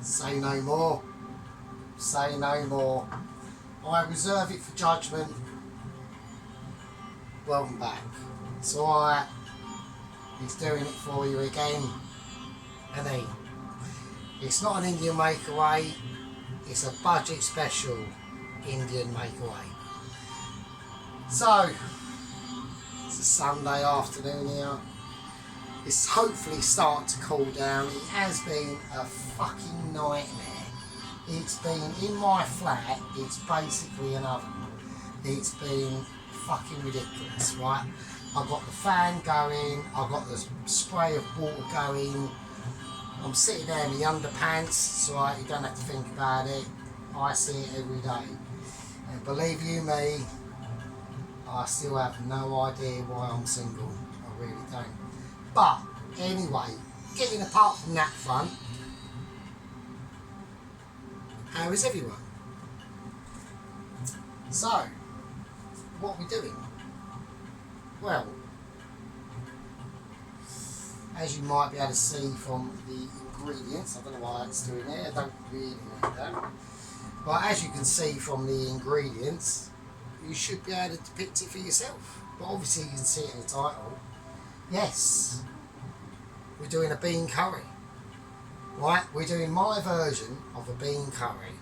Say no more. Say no more. I reserve it for judgment. Welcome back. It's alright. He's doing it for you again. And it's not an Indian makeaway. It's a budget special Indian makeaway. So, it's a Sunday afternoon here. It's hopefully starting to cool down. It has been a fucking nightmare. It's been in my flat, it's basically an oven. It's been fucking ridiculous, right? I've got the fan going, I've got the spray of water going. I'm sitting there in the underpants, so you don't have to think about it. I see it every day. And believe you me, I still have no idea why I'm single. I really don't. But anyway, getting apart from that front, how is everyone? So, what are we doing? Well, as you might be able to see from the ingredients, I don't know why it's doing there, I don't really know that. But as you can see from the ingredients, you should be able to depict it for yourself. But obviously you can see it in the title. Yes, we're doing a bean curry. Right, we're doing my version of a bean curry.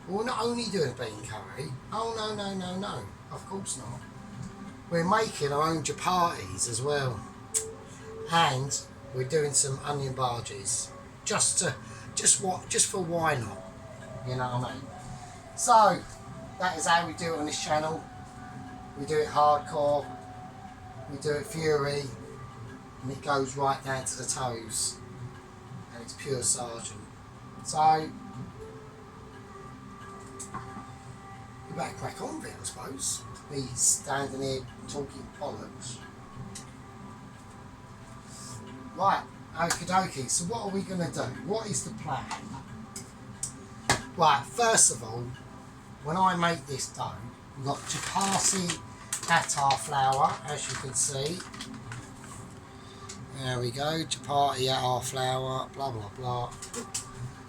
We're not only doing a bean curry, oh no, of course not. We're making our own chapatis as well. And we're doing some onion bhajis. Just for why not? You know what I mean? So, that is how we do it on this channel. We do it hardcore, we do it fury, and it goes right down to the toes. And it's pure sergeant. So we better crack on with it, I suppose. Me standing here talking bollocks. Right, okie dokie. So what are we going to do? What is the plan? Right, first of all, when I make this dough, we've got chapati attar flour, as you can see. There we go, chapati attar flour, blah blah blah.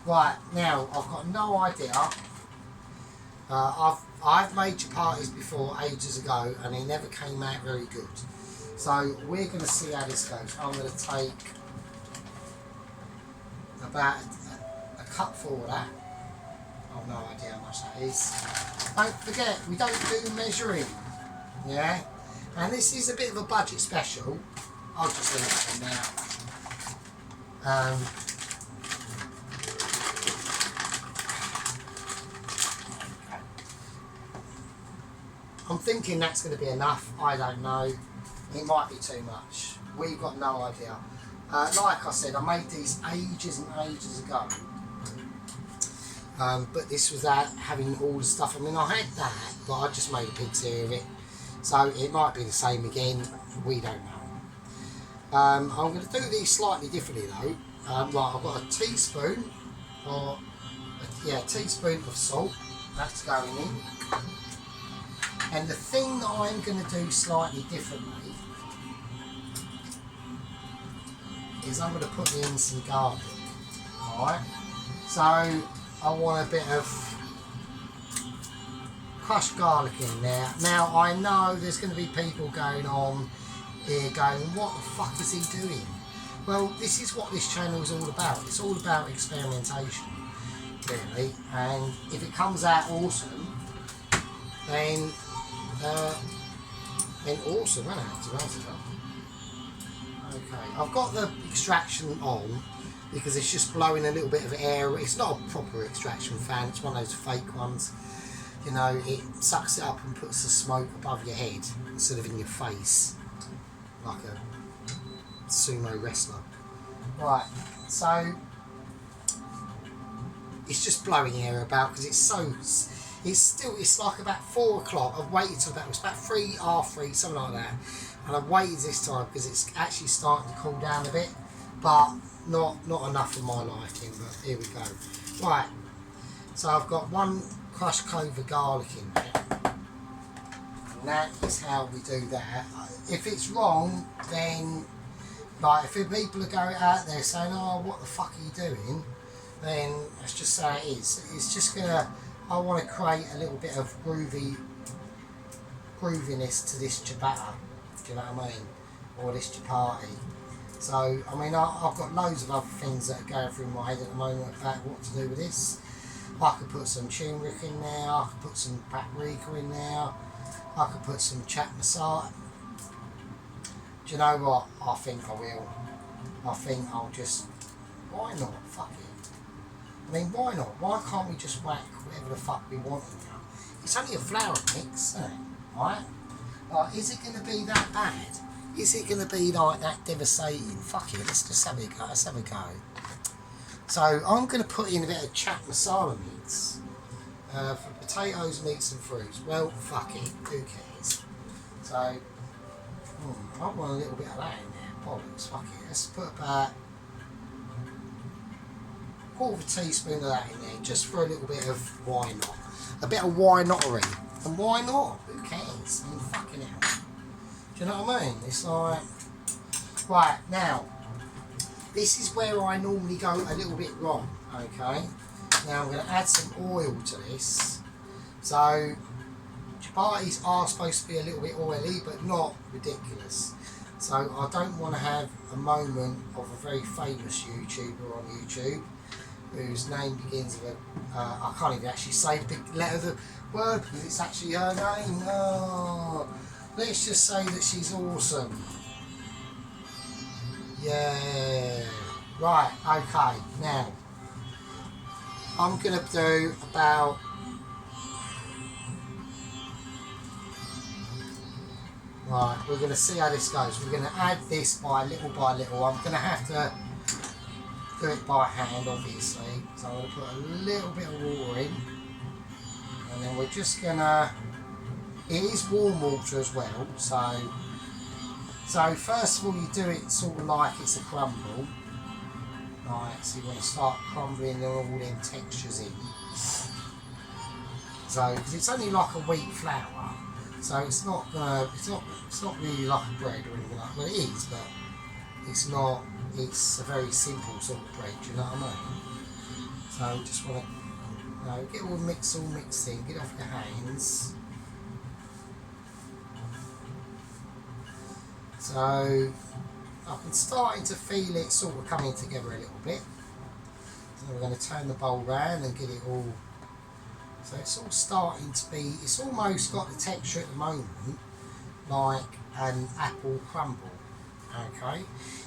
Right, now I've got no idea. I've made chapatis before ages ago and they never came out very good. So we're going to see how this goes. I'm going to take about a cupful of that. I've no idea how much that is. Don't forget, we don't do measuring. Yeah? And this is a bit of a budget special. I'll just leave it for now. I'm thinking that's going to be enough. I don't know. It might be too much. We've got no idea. Like I said, I made these ages and ages ago. But this was that having all the stuff. I mean, I had that, but I just made a pizza of it. So it might be the same again. We don't know. I'm going to do these slightly differently though. Right, I've got a teaspoon, teaspoon of salt. That's going in. And the thing that I'm going to do slightly differently is I'm going to put in some garlic. Alright, so I want a bit of crushed garlic in there. Now I know there's going to be people going on here going, what the fuck is he doing? Well, this is what this channel is all about. It's all about experimentation, really. And if it comes out awesome, then awesome, isn't it? To be honest with you. Okay, I've got the extraction on because it's just blowing a little bit of air. It's not a proper extraction fan, it's one of those fake ones. You know, it sucks it up and puts the smoke above your head instead of in your face, like a sumo wrestler. Right, so it's just blowing air about because it's so. It's like about 4 o'clock. I've waited till about, it's about 3, half 3, something like that. And I've waited this time because it's actually starting to cool down a bit, but not enough for my liking. But here we go. Right, so I've got 1 crushed clove of garlic in there. And that is how we do that. If it's wrong, then like if people are going out there saying, "Oh, what the fuck are you doing?" then let's just say it is. It's just gonna, I want to create a little bit of grooviness to this ciabatta, do you know what I mean? Or this chapati. So, I mean, I've got loads of other things that are going through my head at the moment about what to do with this. I could put some turmeric in there, I could put some paprika in there, I could put some chat masala. Do you know what? I think I will. I think I'll just, why not? Fuck it. I mean, why not? Why can't we just whack whatever the fuck we want in there? It's only a flour mix, isn't it? Right? Is it going to be that bad? Is it going to be like that devastating? Fuck it, let's just have a go. Let's have a go. So I'm going to put in a bit of chat masala mix for potatoes, meats and fruits. Well, fuck it, who cares? So, I want a little bit of that in there. Bollocks, fuck it. Let's put about a quarter of a teaspoon of that in there, just for a little bit of why not? A bit of why nottery. And why not? Who cares? I mean, fucking hell. Do you know what I mean? It's like, right, now, this is where I normally go a little bit wrong, okay? Now I'm going to add some oil to this. So, chapatis are supposed to be a little bit oily, but not ridiculous. So I don't want to have a moment of a very famous YouTuber on YouTube, whose name begins with a, I can't even actually say the big letter of the word because it's actually her name. Oh, let's just say that she's awesome. Yeah. Right, okay, now I'm going to do about right, we're going to see how this goes. We're going to add this by little. I'm going to have to do it by hand, obviously. So I'm going to put a little bit of water in. And then we're just going to... It is warm water as well. So first of all, you do it sort of like it's a crumble. Right, so you want to start crumbling all them textures in. So, because it's only like a wheat flour. So it's not really like a bread or anything like that. Well, it is, but it's not. It's a very simple sort of bread. Do you know what I mean? So just want to get all mixed in. Get off your hands. So I'm starting to feel it sort of coming together a little bit. So we're going to turn the bowl round and get it all. So it's all starting to be, it's almost got the texture at the moment like an apple crumble, okay?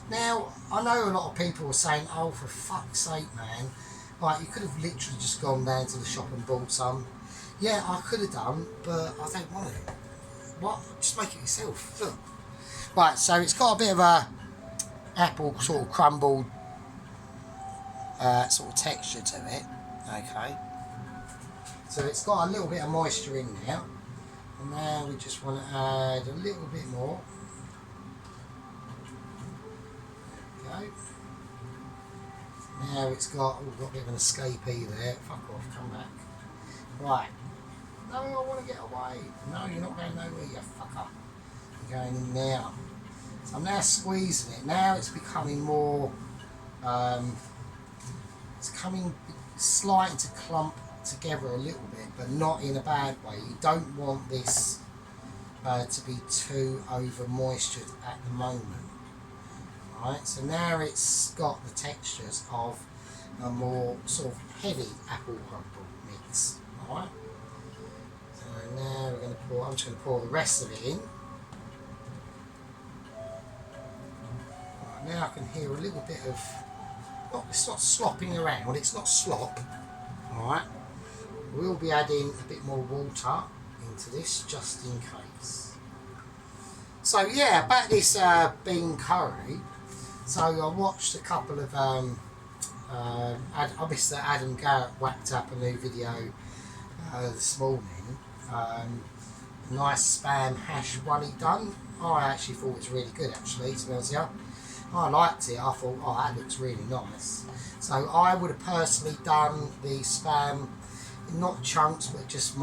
Now, I know a lot of people are saying, oh, for fuck's sake, man, like, you could have literally just gone down to the shop and bought some. Yeah, I could have done, but I don't want it. What? Just make it yourself, look. Right, so it's got a bit of a apple sort of crumbled sort of texture to it, okay? So it's got a little bit of moisture in there, and now we just want to add a little bit more. There we go. Now it's got, we've got a bit of an escapee there. Fuck off, come back. Right. No, I want to get away. No, you're not going nowhere, you fucker. You're going in now. So I'm now squeezing it. Now it's becoming more, it's starting to clump together a little bit, but not in a bad way. You don't want this to be too over moistured at the moment. Right, so now it's got the textures of a more sort of heavy apple crumble mix. Alright, so now we're going to pour, I'm just going to pour the rest of it in. Right, now I can hear a little bit of, it's not slopping around, it's not slop. Alright, we'll be adding a bit more water into this just in case. So yeah, about this bean curry. So I watched a couple of, obviously Adam Garrett whacked up a new video this morning. Nice spam hash one he done. I actually thought it was really good actually, to be honest with you. I liked it, I thought, oh, that looks really nice. So I would have personally done the spam, not chunks, but just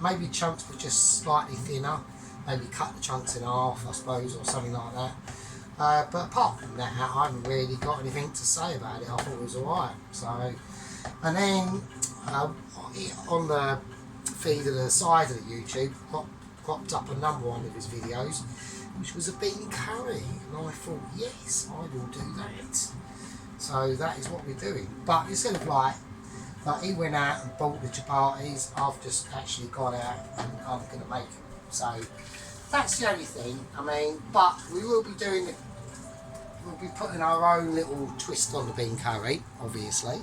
maybe chunks but just slightly thinner. Maybe cut the chunks in half, I suppose, or something like that. But apart from that, I haven't really got anything to say about it. I thought it was alright. So And then on the feed of the side of the YouTube cropped up another one of his videos, which was a bean curry, and I thought, yes, I will do that. So that is what we're doing. But instead of like he went out and bought the chapatis, I've just actually gone out and I'm going to make them. So that's the only thing. I mean, but we will be doing it. We'll be putting our own little twist on the bean curry, obviously.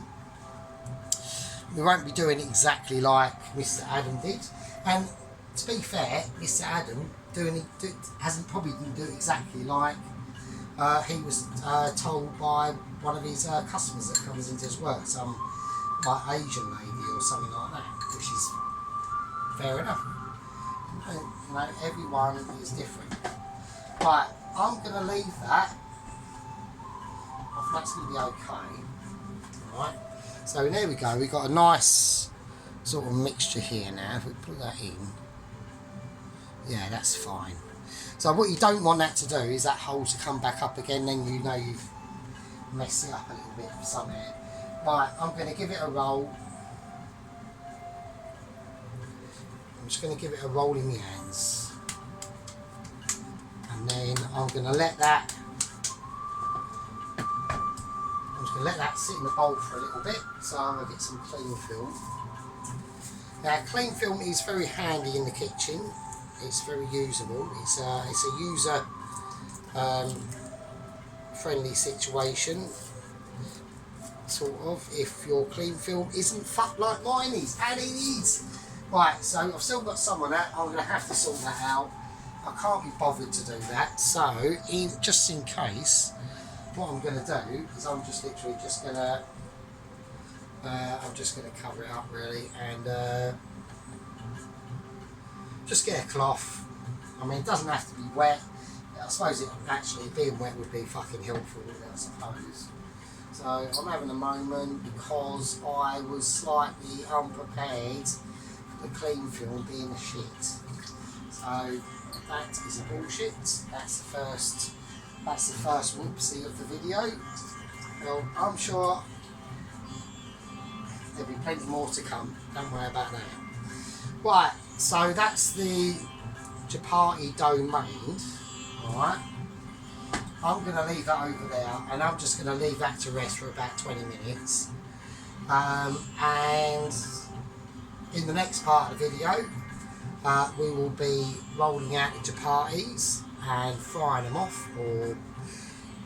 We won't be doing it exactly like Mr. Adam did. And to be fair, Mr. Adam probably didn't do it exactly like he was told by one of his customers that comes into his work, some like Asian lady or something like that, which is fair enough. And, you know, everyone is different. Right, I'm going to leave that. I think that's going to be okay. Alright, so there we go. We've got a nice sort of mixture here now. If we put that in, yeah, that's fine. So what you don't want that to do is that hole to come back up again, then you know you've messed it up a little bit somewhere. Right, I'm going to give it a roll. I'm just going to give it a roll in the hands. And then I'm going to let that sit in the bowl for a little bit, so I'm going to get some cling film. Now, cling film is very handy in the kitchen. It's very usable. It's a user friendly situation, sort of, if your cling film isn't fucked like mine is, and it is. Right, so I've still got some of that. I'm going to have to sort that out. I can't be bothered to do that, so just in case, what I'm going to do is I'm just literally just going to cover it up really, and just get a cloth. I mean, it doesn't have to be wet. I suppose it actually being wet would be fucking helpful, I suppose. So I'm having a moment because I was slightly unprepared for the clean film being a shit. So that is a bullshit. That's the first whoopsie of the video. Well, I'm sure there'll be plenty more to come. Don't worry about that. Right, so that's the chapati dough made. Alright. I'm going to leave that over there, and I'm just going to leave that to rest for about 20 minutes. And in the next part of the video, we will be rolling out the chapatis and frying them off, or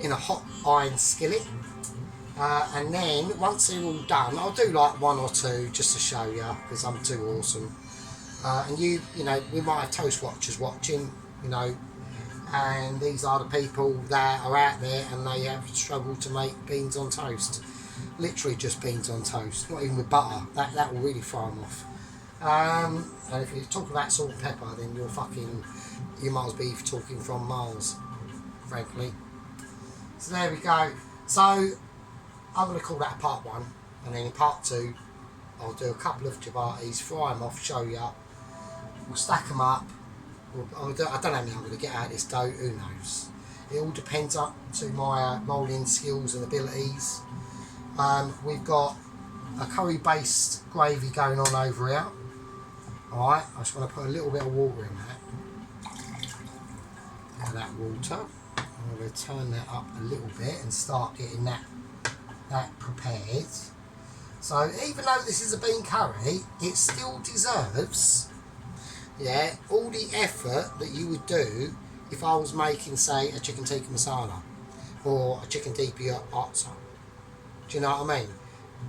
in a hot iron skillet. And then once they're all done, I'll do like one or two just to show you, because I'm too awesome. And you know, we might have toast watchers watching, you know, and these are the people that are out there and they have struggled to make beans on toast. Literally just beans on toast, not even with butter. That will really fry them off. And if you talk about salt and pepper, then you might as well be talking from Mars, frankly. So there we go. So I'm going to call that part one, and then in part two I'll do a couple of chapatis, fry them off, show you. We'll stack them up. I don't know how many I'm going to get out of this dough, who knows. It all depends up to my rolling skills and abilities. We've got a curry based gravy going on over here. Alright, I just want to put a little bit of water in that. Look at that water. I'm going to turn that up a little bit and start getting that prepared. So even though this is a bean curry, it still deserves, yeah, all the effort that you would do if I was making, say, a chicken tikka masala or a chicken tikka atza. Do you know what I mean?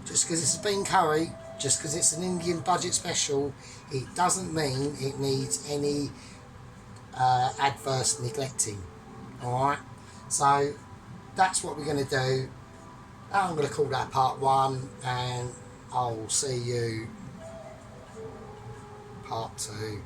Just because it's a bean curry, just because it's an Indian budget special, it doesn't mean it needs any adverse neglecting. Alright? So that's what we're going to do. I'm going to call that part one, and I'll see you part two.